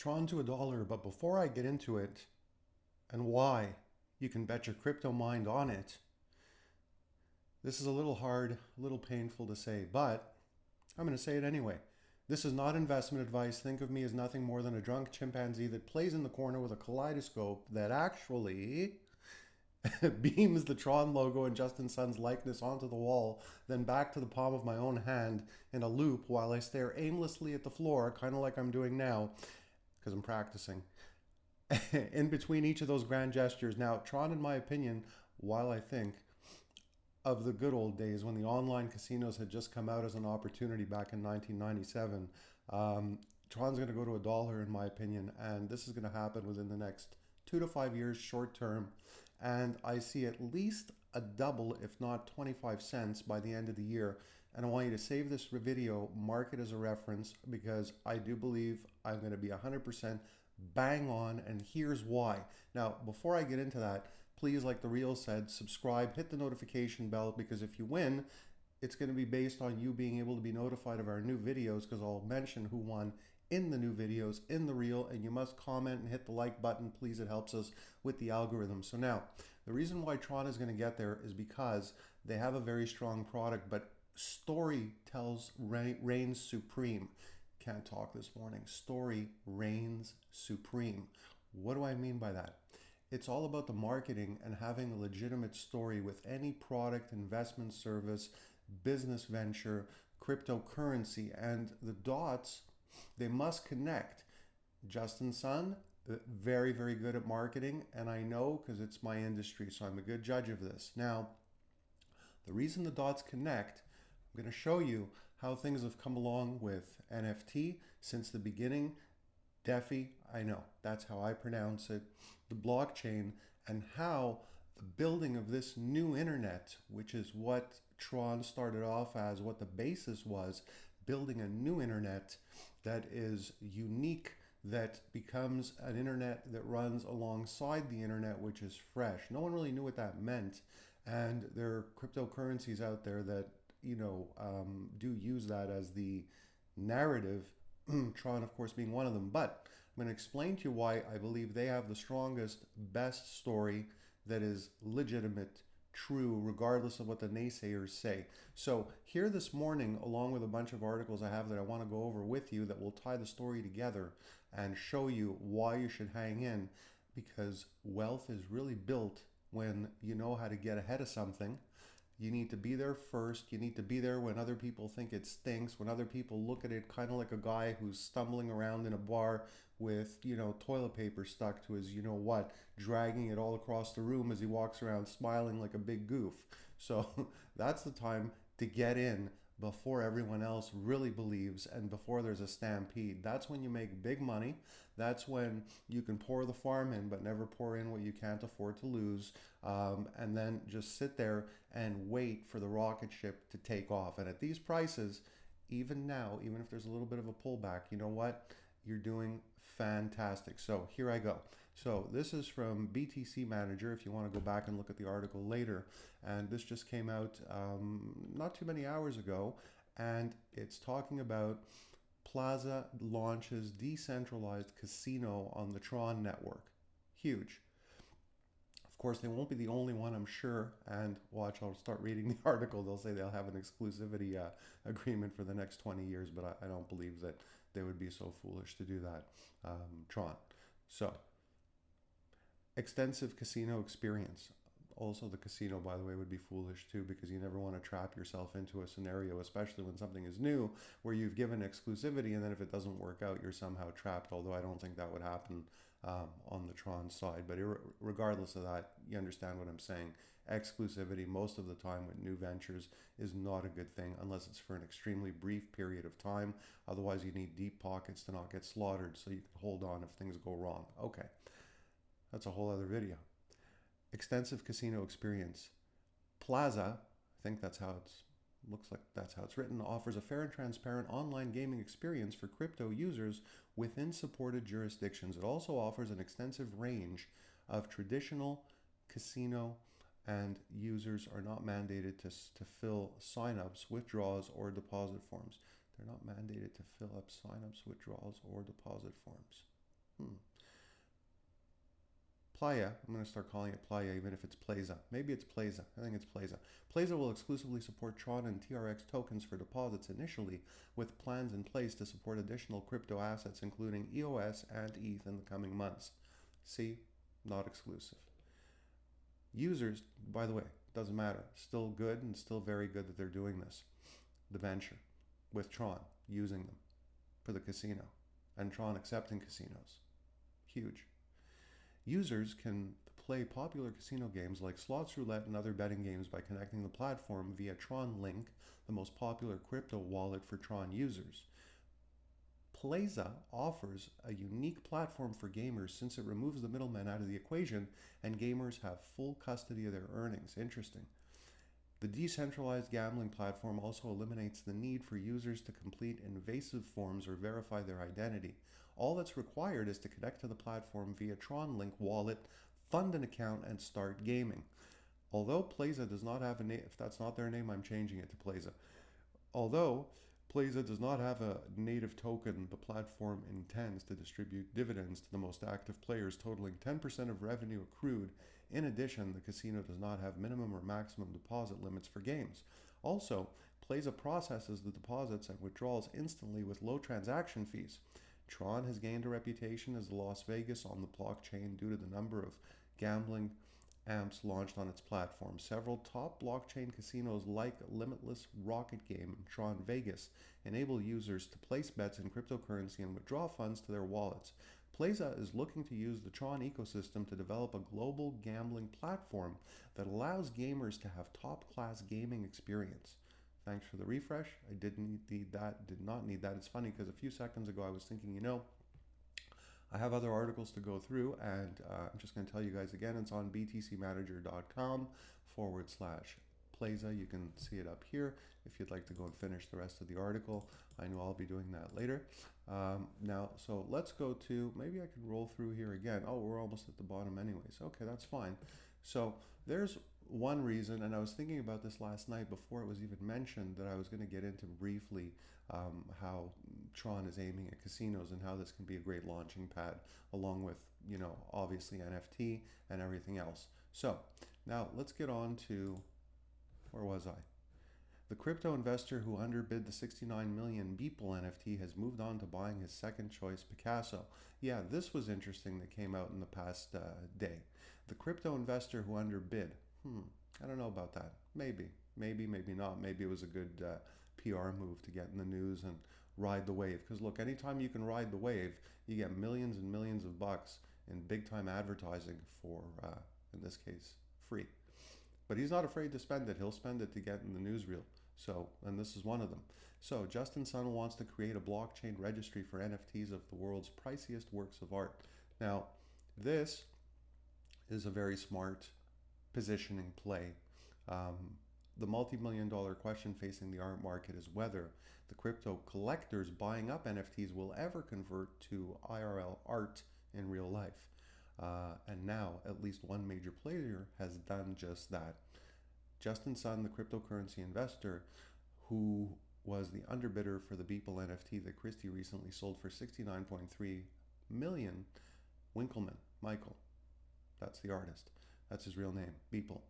TRON to $1, but before I get into it and why you can bet your crypto mind on it, this is a little hard, a little painful to say, but I'm going to say it anyway. This is not investment advice. Think of me as nothing more than a drunk chimpanzee that plays in the corner with a kaleidoscope that actually beams the TRON logo and Justin Sun's likeness onto the wall, then back to the palm of my own hand in a loop while I stare aimlessly at the floor, kind of like I'm doing now, because I'm practicing. In between each of those grand gestures. Now, TRON, in my opinion, while I think of the good old days when the online casinos had just come out as an opportunity back in 1997, TRON's going to go to $1 in my opinion, and this is going to happen within the next 2 to 5 years, short term. And I see at least a double, if not 25 cents by the end of the year. And I want you to save this video, mark it as a reference, because I do believe I'm going to be 100% bang on, and here's why. Now, before I get into that, please, like the reel said, subscribe, hit the notification bell, because if you win, it's going to be based on you being able to be notified of our new videos, because I'll mention who won in the new videos, in the reel, and you must comment and hit the like button, please. It helps us with the algorithm. So now, the reason why TRON is going to get there is because they have a very strong product, but story reigns supreme. Can't talk this morning. Story reigns supreme. What do I mean by that? It's all about the marketing and having a legitimate story with any product, investment service, business venture, cryptocurrency, and the dots, they must connect. Justin Sun, very, very good at marketing, and I know because it's my industry, so I'm a good judge of this. Now, the reason the dots connect, I'm going to show you how things have come along with NFT since the beginning. DeFi, I know, that's how I pronounce it, the blockchain, and how the building of this new internet, which is what TRON started off as, what the basis was, building a new internet that is unique, that becomes an internet that runs alongside the internet, which is fresh. No one really knew what that meant, and there are cryptocurrencies out there that do use that as the narrative. TRON, of course, being one of them. But I'm going to explain to you why I believe they have the strongest, best story that is legitimate, true, regardless of what the naysayers say. So here this morning, along with a bunch of articles I have that I want to go over with you that will tie the story together and show you why you should hang in, because wealth is really built when you know how to get ahead of something. You need to be there first. You need to be there when other people think it stinks, when other people look at it kind of like a guy who's stumbling around in a bar with, toilet paper stuck to his, dragging it all across the room as he walks around smiling like a big goof. So that's the time to get in before everyone else really believes and before there's a stampede. That's when you make big money. That's when you can pour the farm in but never pour in what you can't afford to lose, and then just sit there and wait for the rocket ship to take off. And at these prices, even now, even if there's a little bit of a pullback, you know what? You're doing fantastic. So here I go. So this is from BTC Manager, if you want to go back and look at the article later. And this just came out not too many hours ago. And it's talking about Playza Launches Decentralized Casino on the TRON Network. Huge. Of course, they won't be the only one, I'm sure. And watch, I'll start reading the article. They'll say they'll have an exclusivity agreement for the next 20 years, but I don't believe that they would be so foolish to do that. TRON. So, extensive casino experience. Also, the casino, by the way, would be foolish too, because you never want to trap yourself into a scenario, especially when something is new, where you've given exclusivity, and then if it doesn't work out, you're somehow trapped. Although I don't think that would happen on the TRON side. But regardless of that, you understand what I'm saying. Exclusivity, most of the time with new ventures, is not a good thing unless it's for an extremely brief period of time. Otherwise, you need deep pockets to not get slaughtered so you can hold on if things go wrong. Okay, that's a whole other video. Extensive casino experience. Playza, I think that's how looks like that's how it's written, offers a fair and transparent online gaming experience for crypto users within supported jurisdictions. It also offers an extensive range of traditional casino, and users are not mandated to fill signups, withdrawals, or deposit forms. They're not mandated to fill up signups, withdrawals, or deposit forms. Hmm. Playa, I'm going to start calling it Playa even if it's Playza. Maybe it's Playza. I think it's Playza. Playza will exclusively support TRON and TRX tokens for deposits initially, with plans in place to support additional crypto assets including EOS and ETH in the coming months. See, not exclusive. Users, by the way, doesn't matter. Still good and still very good that they're doing this. The venture with TRON, using them for the casino, and TRON accepting casinos. Huge. Users can play popular casino games like slots roulette and other betting games by connecting the platform via TRON Link, the most popular crypto wallet for TRON users. Playza offers a unique platform for gamers since it removes the middleman out of the equation and gamers have full custody of their earnings. Interesting. The decentralized gambling platform also eliminates the need for users to complete invasive forms or verify their identity. All that's required is to connect to the platform via TRON Link wallet, fund an account, and start gaming. Although Playza does not have a name, if that's not their name, I'm changing it to Playza. Although Playza does not have a native token, the platform intends to distribute dividends to the most active players, totaling 10% of revenue accrued. In addition, the casino does not have minimum or maximum deposit limits for games. Also, Playza processes the deposits and withdrawals instantly with low transaction fees. TRON has gained a reputation as Las Vegas on the blockchain due to the number of gambling amps launched on its platform. Several top blockchain casinos like Limitless Rocket Game and TRON Vegas enable users to place bets in cryptocurrency and withdraw funds to their wallets. Playza is looking to use the TRON ecosystem to develop a global gambling platform that allows gamers to have top-class gaming experience. Thanks for the refresh. I didn't need that, did not need that. It's funny because a few seconds ago I was thinking, I have other articles to go through, and I'm just going to tell you guys again, it's on btcmanager.com/Playza. You can see it up here if you'd like to go and finish the rest of the article. I know I'll be doing that later. Now, so let's go to, maybe I can roll through here again. Oh, we're almost at the bottom anyways. Okay, that's fine. So there's one reason, and I was thinking about this last night before it was even mentioned, that I was going to get into briefly how TRON is aiming at casinos and how this can be a great launching pad, along with, obviously NFT and everything else. So now let's get on to, where was I? The crypto investor who underbid the 69 million Beeple NFT has moved on to buying his second choice Picasso. Yeah, this was interesting that came out in the past day. The crypto investor who underbid. I don't know about that. Maybe not. Maybe it was a good PR move to get in the news and ride the wave. Because look, anytime you can ride the wave, you get millions and millions of bucks in big time advertising for, in this case, free. But he's not afraid to spend it. He'll spend it to get in the newsreel. So, and this is one of them. So, Justin Sun wants to create a blockchain registry for NFTs of the world's priciest works of art. Now, this is a very smart positioning play. The multi-million-dollar question facing the art market is whether the crypto collectors buying up NFTs will ever convert to IRL art in real life. And now, at least one major player has done just that. Justin Sun, the cryptocurrency investor, who was the underbidder for the Beeple NFT that Christie recently sold for $69.3 million, Winkleman, Michael, that's the artist. That's his real name, Beeple.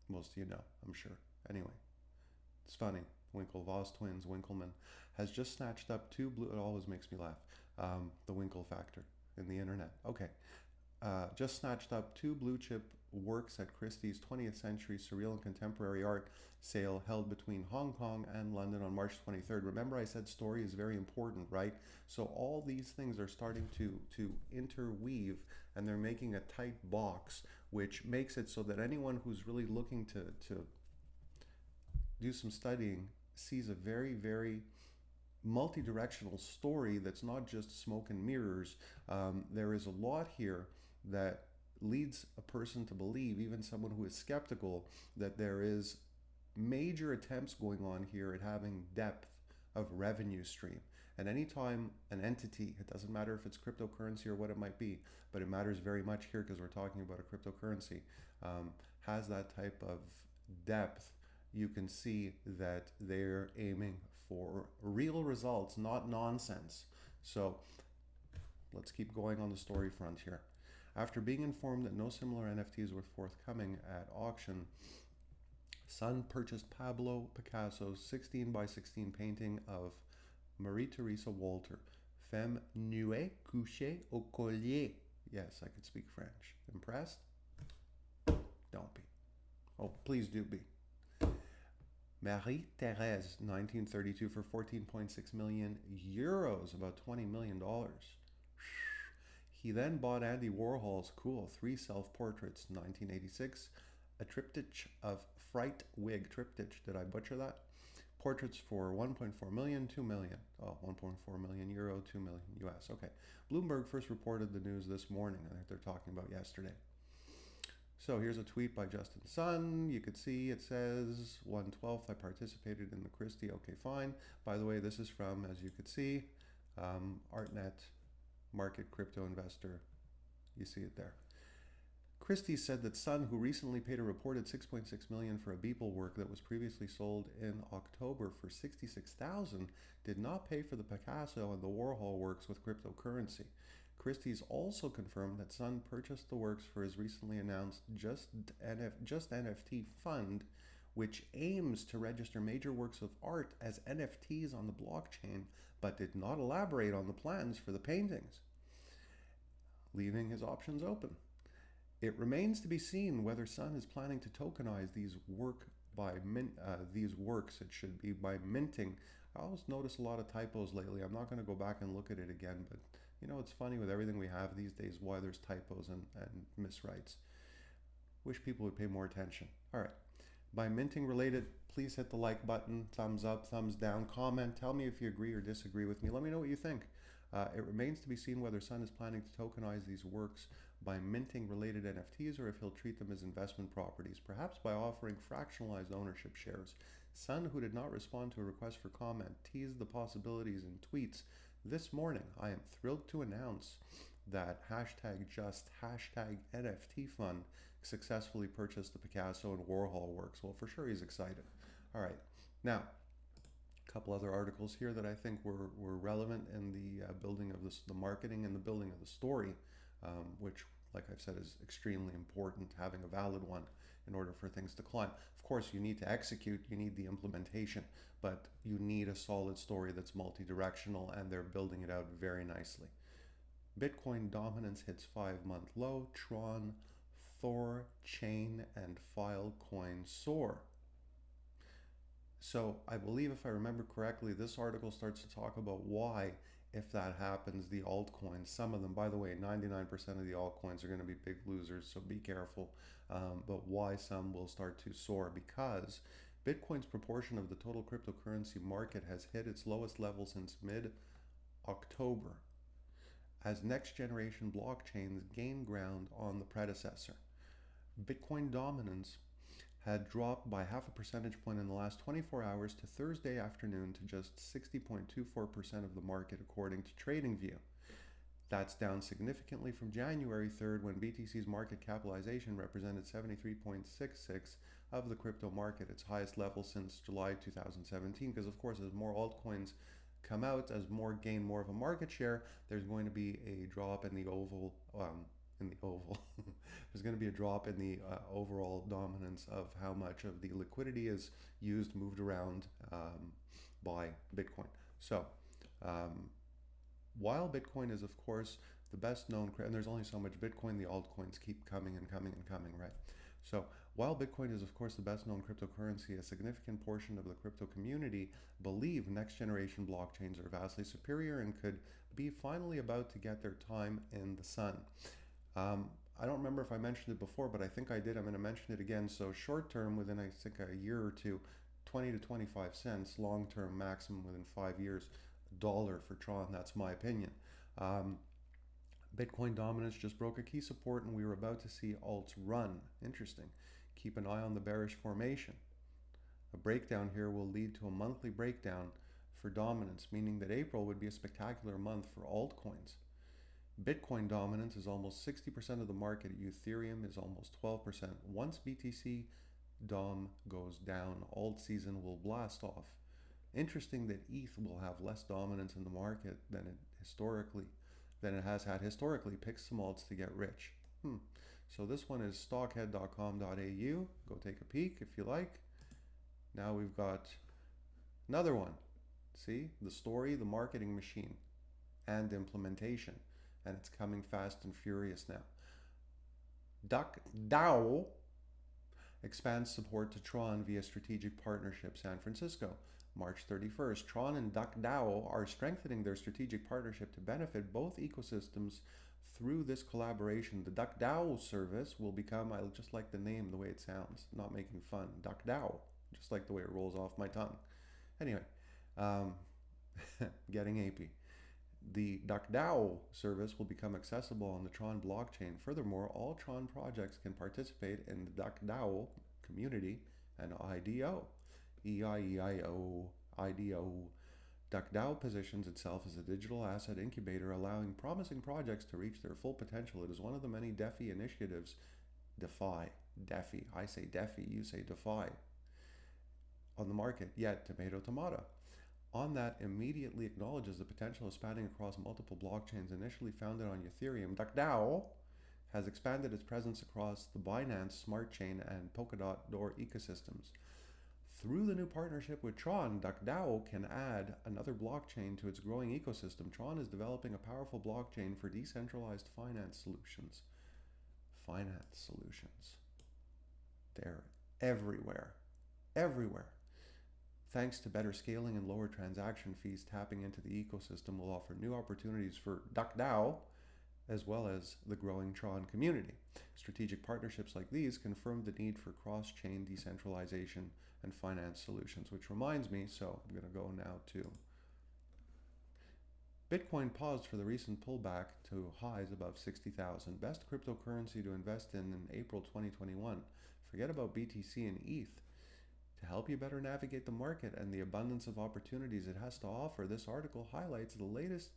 Most of you know, I'm sure. Anyway, it's funny. Winklevoss twins, Winkleman, has just snatched up two blue. It always makes me laugh. The Winkle factor in the internet. Okay. Just snatched up two blue chip works at Christie's 20th Century Surreal and Contemporary Art sale held between Hong Kong and London on March 23rd. Remember I said story is very important, right? So all these things are starting to interweave, and they're making a tight box, which makes it so that anyone who's really looking to do some studying sees a very, very multi-directional story that's not just smoke and mirrors. There is a lot here that leads a person to believe, even someone who is skeptical, that there is major attempts going on here at having depth of revenue stream. And anytime an entity, it doesn't matter if it's cryptocurrency or what it might be, but it matters very much here because we're talking about a cryptocurrency, has that type of depth, you can see that they're aiming for real results, not nonsense. So let's keep going on the story front here. After being informed that no similar NFTs were forthcoming at auction, Sun purchased Pablo Picasso's 16 by 16 painting of Marie Theresa Walter, Femme nue couchée au collier. Yes, I could speak French. Impressed? Don't be. Oh, please do be. Marie-Thérèse, 1932, for 14.6 million euros, about $20 million. He then bought Andy Warhol's cool 3 self-portraits, 1986, a triptych of Fright Wig triptych. Did I butcher that? Portraits for 1.4 million, 2 million. Oh, 1.4 million euro, 2 million US. Okay. Bloomberg first reported the news this morning. I think they're talking about yesterday. So here's a tweet by Justin Sun. You could see it says 1/12. I participated in the Christie. Okay, fine. By the way, this is from, as you could see, ArtNet Market Crypto Investor. You see it there. Christie said that Sun, who recently paid a reported 6.6 million for a Beeple work that was previously sold in October for 66,000, did not pay for the Picasso and the Warhol works with cryptocurrency. Christie's also confirmed that Sun purchased the works for his recently announced Just NFT fund, which aims to register major works of art as NFTs on the blockchain, but did not elaborate on the plans for the paintings, leaving his options open. It remains to be seen whether Sun is planning to tokenize these works. It should be by minting. I always notice a lot of typos lately. I'm not going to go back and look at it again, but you know, it's funny with everything we have these days why there's typos and miswrites. Wish people would pay more attention. All right. By minting related, please hit the like button, thumbs up, thumbs down, comment. Tell me if you agree or disagree with me. Let me know what you think. It remains to be seen whether Sun is planning to tokenize these works by minting related NFTs or if he'll treat them as investment properties, perhaps by offering fractionalized ownership shares. Sun, who did not respond to a request for comment, teased the possibilities in tweets. This morning, I am thrilled to announce that #NFT fund successfully purchased the Picasso and Warhol works. Well, for sure he's excited. All right. Now, a couple other articles here that I think were relevant in the building of the marketing and the building of the story, which, like I've said, is extremely important, having a valid one in order for things to climb. Of course, you need to execute, you need the implementation, but you need a solid story that's multi-directional, and they're building it out very nicely. Bitcoin dominance hits 5-month low. TRON, Thor, Chain, and Filecoin soar. So I believe, if I remember correctly, this article starts to talk about why, if that happens, the altcoins, some of them, by the way, 99% of the altcoins are going to be big losers, so be careful. But why some will start to soar? Because Bitcoin's proportion of the total cryptocurrency market has hit its lowest level since mid-October, as next generation blockchains gain ground on the predecessor. Bitcoin dominance had dropped by half a percentage point in the last 24 hours to Thursday afternoon to just 60.24% of the market, according to TradingView. That's down significantly from January 3rd, when BTC's market capitalization represented 73.66% of the crypto market, its highest level since July 2017. Because of course, as more altcoins come out, as more gain more of a market share, there's going to be a drop in the there's going to be a drop in the overall dominance of how much of the liquidity is moved around by Bitcoin. So while Bitcoin is, of course, the best known, and there's only so much Bitcoin, the altcoins keep coming and coming and coming, right? So while Bitcoin is, of course, the best known cryptocurrency, a significant portion of the crypto community believe next generation blockchains are vastly superior and could be finally about to get their time in the sun. I don't remember if I mentioned it before, but I think I did. I'm going to mention it again. So short term, within I think a year or two, 20 to 25 cents. Long term, maximum within 5 years, $1 for TRON. That's my opinion. Bitcoin dominance just broke a key support, and we were about to see alts run. Interesting. Keep an eye on the bearish formation. A breakdown here will lead to a monthly breakdown for dominance, meaning that April would be a spectacular month for altcoins. Bitcoin dominance is almost 60% of the market. Ethereum is almost 12%. Once BTC DOM goes down, alt season will blast off. Interesting that ETH will have less dominance in the market than it historically than it has had historically. Pick some alts to get rich. So this one is stockhead.com.au. Go take a peek if you like. Now we've got another one. See, the story, the marketing machine, and implementation. And it's coming fast and furious now. DuckDAO expands support to TRON via strategic partnership. San Francisco, March 31st. TRON and DuckDAO are strengthening their strategic partnership to benefit both ecosystems through this collaboration. The DuckDAO service will become, I just like the name, the way it sounds, not making fun. DuckDAO, just like the way it rolls off my tongue. Anyway, getting apey. The DuckDAO service will become accessible on the TRON blockchain. Furthermore, all TRON projects can participate in the DuckDAO community and IDO. EIEIO, IDO. DuckDAO positions itself as a digital asset incubator, allowing promising projects to reach their full potential. It is one of the many DeFi initiatives. DeFi. I say DeFi, you say DeFi. On the market, yet tomato. On that immediately acknowledges the potential of spanning across multiple blockchains. Initially founded on Ethereum, DuckDAO has expanded its presence across the Binance Smart Chain and Polkadot Door ecosystems. Through the new partnership with TRON, DuckDAO can add another blockchain to its growing ecosystem. TRON is developing a powerful blockchain for decentralized finance solutions. They're everywhere. Thanks to better scaling and lower transaction fees, tapping into the ecosystem will offer new opportunities for DuckDAO as well as the growing TRON community. Strategic partnerships like these confirm the need for cross-chain decentralization and finance solutions, which reminds me, so I'm going to go now to Bitcoin paused for the recent pullback to highs above 60,000. Best cryptocurrency to invest in April 2021. Forget about BTC and ETH. To help you better navigate the market and the abundance of opportunities it has to offer, this article highlights the latest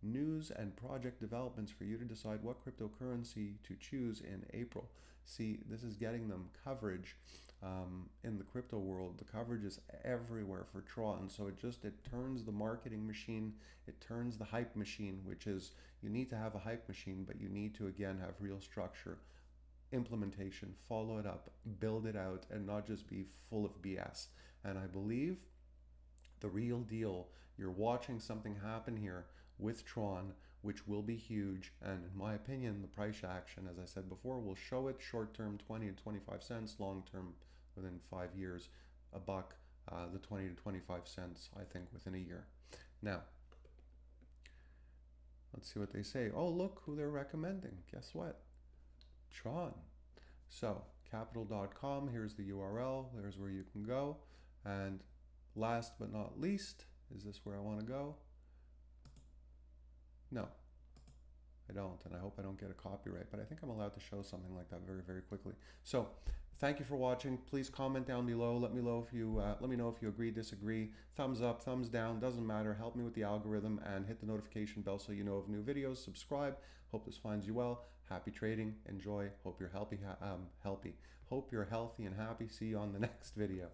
news and project developments for you to decide what cryptocurrency to choose in April. See, this is getting them coverage in the crypto world. The coverage is everywhere for TRON, so it turns the marketing machine, it turns the hype machine, which is, you need to have a hype machine, but you need to again have real structure, implementation, follow it up, build it out, and not just be full of BS. And I believe the real deal, you're watching something happen here with TRON, which will be huge. And in my opinion, the price action, as I said before, will show it short-term 20 to 25 cents, long-term within 5 years, a buck, the 20 to 25 cents, I think, within a year. Now, let's see what they say. Oh, look who they're recommending. Guess what? TRON. So capital.com, here's the URL, there's where you can go. And last but not least, is this where I want to go? No, I don't, and I hope I don't get a copyright, but I think I'm allowed to show something like that very, very quickly. So thank you for watching. Please comment down below. Let me know if you agree, disagree. Thumbs up, thumbs down, doesn't matter. Help me with the algorithm, and hit the notification bell so you know of new videos. Subscribe. Hope this finds you well. Happy trading. Enjoy. Hope you're healthy. Hope you're healthy and happy. See you on the next video.